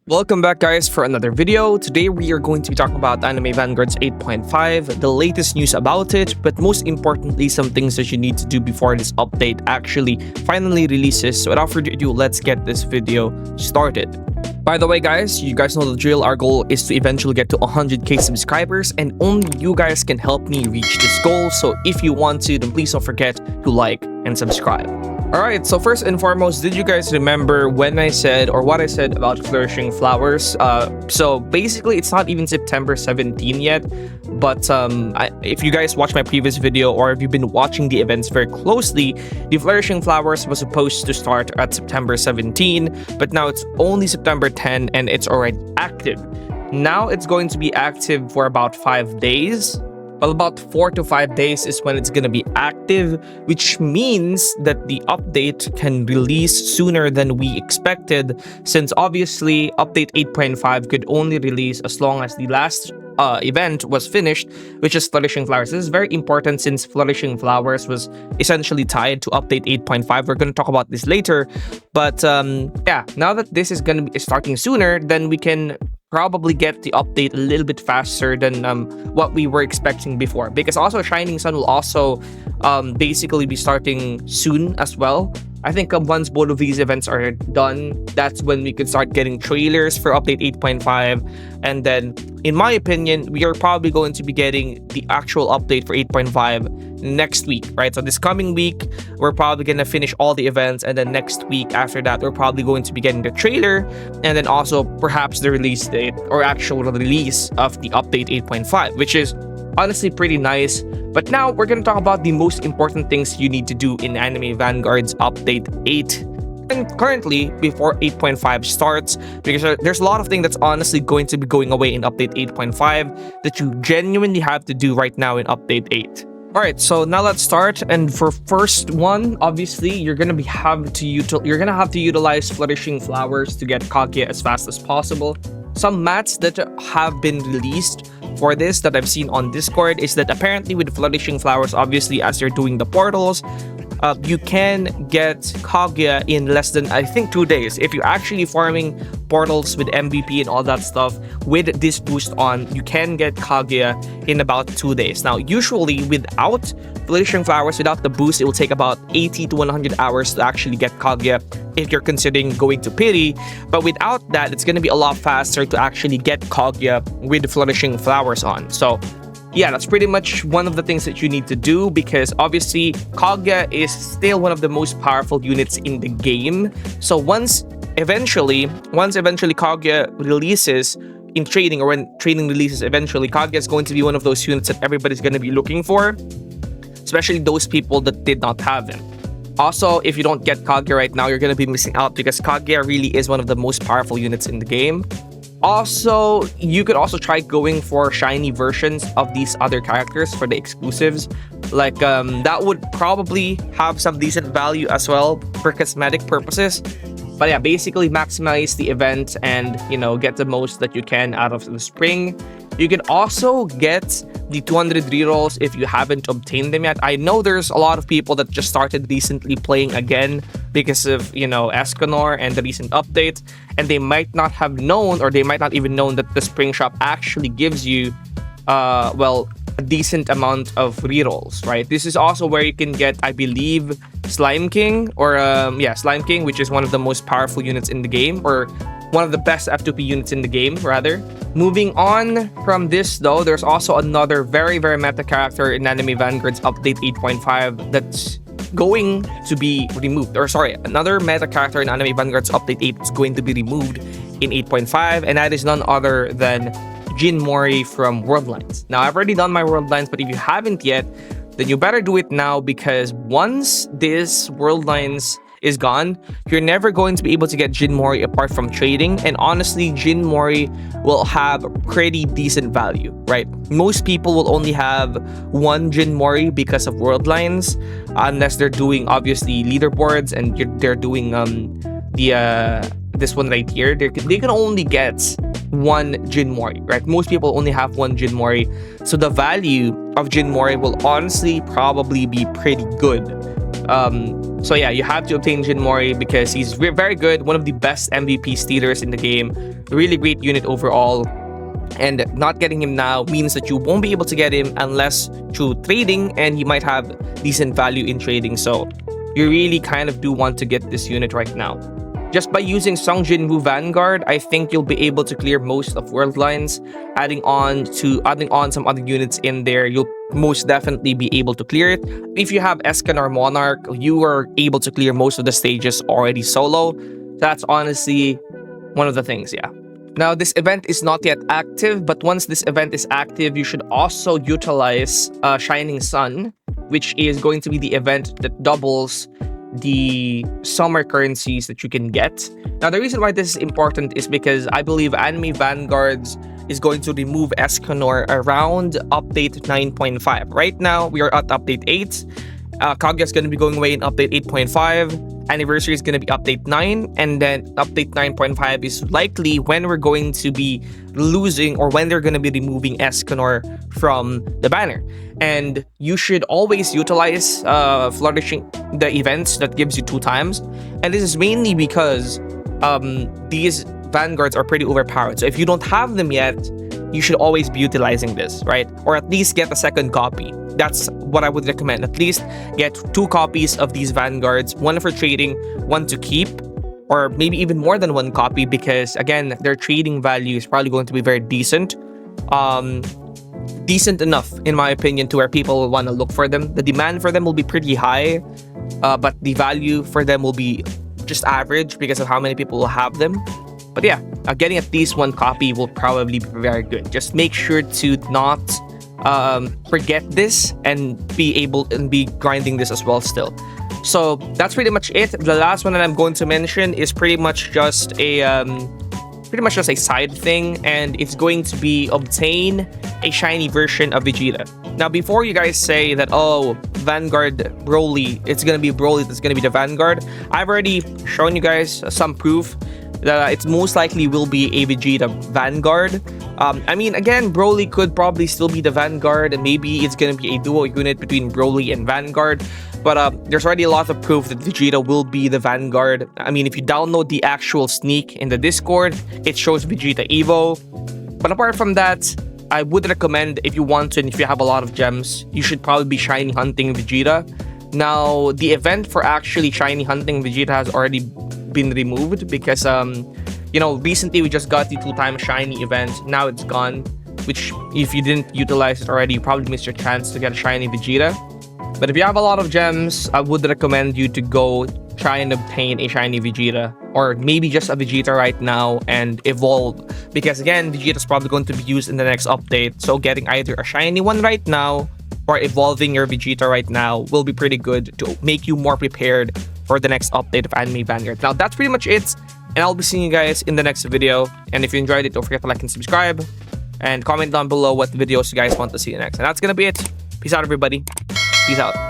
Welcome back guys for another video. Today we are going to be talking about Anime Vanguards 8.5, the latest news about it, but most importantly some things that you need to do before this update actually finally releases. So without further ado, let's get this video started. By the way guys, you guys know the drill. Our goal is to eventually get to 100k subscribers and only you guys can help me reach this goal. So if you want to, then please don't forget to like and subscribe. Alright, so first and foremost, did you guys remember when I said or what I said about flourishing flowers? So basically it's not even September 17 yet, but if you guys watched my previous video or if you've been watching the events very closely, the flourishing flowers was supposed to start at September 17, but now it's only September 10 and it's already active. Now it's going to be active for about 5 days. Well, about 4 to 5 days is when it's going to be active, which means that the update can release sooner than we expected, since obviously update 8.5 could only release as long as the last event was finished, which is Flourishing Flowers. This is very important since Flourishing Flowers was essentially tied to update 8.5. We're going to talk about this later, but yeah, now that this is going to be starting sooner, then we can probably get the update a little bit faster than what we were expecting before, because also Shining Sun will also basically be starting soon as well. I think once both of these events are done, that's when we could start getting trailers for update 8.5, and then in my opinion we are probably going to be getting the actual update for 8.5 next week, right? So this coming week we're probably gonna finish all the events, and then next week after that we're probably going to be getting the trailer, and then also perhaps the release date or actual release of the update 8.5, which is honestly pretty nice. But now we're going to talk about the most important things you need to do in Anime Vanguard's update 8 and currently before 8.5 starts, because there's a lot of things that's honestly going to be going away in update 8.5 that you genuinely have to do right now in update 8. Alright, so now let's start. And for first one, obviously you're gonna have to utilize Flourishing Flowers to get Kaguya as fast as possible. Some mats that have been released for this that I've seen on Discord is that apparently with Flourishing Flowers, obviously as you're doing the portals, you can get Kaguya in less than, I think, 2 days. If you're actually farming portals with MVP and all that stuff with this boost on, you can get Kaguya in about 2 days. Now usually without Flourishing Flowers, without the boost, it will take about 80 to 100 hours to actually get Kaguya if you're considering going to Pity. But without that, it's going to be a lot faster to actually get Kaguya with Flourishing Flowers on. So yeah, that's pretty much one of the things that you need to do, because obviously Kaguya is still one of the most powerful units in the game. So once eventually Kaguya releases in trading, or when trading releases eventually, Kaguya is going to be one of those units that everybody's going to be looking for, especially those people that did not have him. Also, if you don't get Kaguya right now, you're going to be missing out, because Kaguya really is one of the most powerful units in the game. Also, you could also try going for shiny versions of these other characters for the exclusives. Like, that would probably have some decent value as well for cosmetic purposes. But yeah, basically maximize the event and, you know, get the most that you can out of the spring. You can also get the 200 rerolls if you haven't obtained them yet. I know there's a lot of people that just started recently playing again because of, you know, Escanor and the recent update, and they might not have known, or they might not even known, that the spring shop actually gives you well, a decent amount of rerolls, right? This is also where you can get, I believe, Slime King, or yeah, Slime King, which is one of the most powerful units in the game, or one of the best F2P units in the game, rather. Moving on from this though, there's also another very meta character in Anime Vanguard's update 8.5 that's going to be removed, or sorry, another meta character in Anime Vanguard's update 8 is going to be removed in 8.5, and that is none other than Jin Mori from Worldlines. Now I've already done my Worldlines, but if you haven't yet, then you better do it now, because once this Worldlines is gone, you're never going to be able to get Jin Mori apart from trading. And honestly, Jin Mori will have pretty decent value, right? Most people will only have one Jin Mori because of Worldlines, unless they're doing obviously leaderboards and they're doing this one right here. They can only get one Jin Mori, right? Most people only have one Jin Mori, so the value of Jin Mori will honestly probably be pretty good. So yeah, you have to obtain Jin Mori because he's very good, one of the best MVP stealers in the game, really great unit overall. And not getting him now means that you won't be able to get him unless through trading, and he might have decent value in trading. So you really kind of do want to get this unit right now. Just by using Songjinwoo Vanguard, I think you'll be able to clear most of world lines. Adding on some other units in there, you'll most definitely be able to clear it. If you have Escanor Monarch, you are able to clear most of the stages already solo. That's honestly one of the things, yeah. Now, this event is not yet active, but once this event is active, you should also utilize Shining Sun, which is going to be the event that doubles the summer currencies that you can get. Now, the reason why this is important is because I believe Anime Vanguards is going to remove Escanor around update 9.5. Right now, we are at update 8. Kaguya is going to be going away in update 8.5. Anniversary is going to be update 9, and then update 9.5 is likely when we're going to be losing, or when they're going to be removing Escanor from the banner. And you should always utilize flourishing the events that gives you 2 times, and this is mainly because these Vanguards are pretty overpowered. So if you don't have them yet, you should always be utilizing this, right? Or at least get a second copy. That's what I would recommend. At least get 2 copies of these Vanguards, 1 for trading, 1 to keep, or maybe even more than 1 copy, because again, their trading value is probably going to be very decent. Decent enough, in my opinion, to where people will want to look for them. The demand for them will be pretty high, but the value for them will be just average because of how many people will have them. But yeah, getting at least 1 copy will probably be very good. Just make sure to not forget this and be grinding this as well still. So that's pretty much it. The last one that I'm going to mention is pretty much just a side thing, and it's going to be obtain a shiny version of Vegeta. Now, before you guys say that, oh, Vanguard Broly, it's gonna be Broly that's gonna be the Vanguard, I've already shown you guys some proof that it most likely will be a Vegeta Vanguard. I mean, again, Broly could probably still be the Vanguard, and maybe it's gonna be a duo unit between Broly and Vanguard. But there's already a lot of proof that Vegeta will be the Vanguard. I mean, if you download the actual sneak in the Discord, it shows Vegeta Evo. But apart from that, I would recommend, if you want to and if you have a lot of gems, you should probably be shiny hunting Vegeta. Now, the event for actually shiny hunting Vegeta has already been removed because, you know, recently we just got the 2-time shiny event. Now it's gone, which if you didn't utilize it already, you probably missed your chance to get a shiny Vegeta. But if you have a lot of gems, I would recommend you to go try and obtain a shiny Vegeta, or maybe just a Vegeta right now and evolve, because again, Vegeta is probably going to be used in the next update. So getting either a shiny one right now or evolving your Vegeta right now will be pretty good to make you more prepared for the next update of Anime Vanguard. Now, that's pretty much it, and I'll be seeing you guys in the next video. And if you enjoyed it, don't forget to like and subscribe, and comment down below what videos you guys want to see next. And that's gonna be it. Peace out, everybody. Peace out.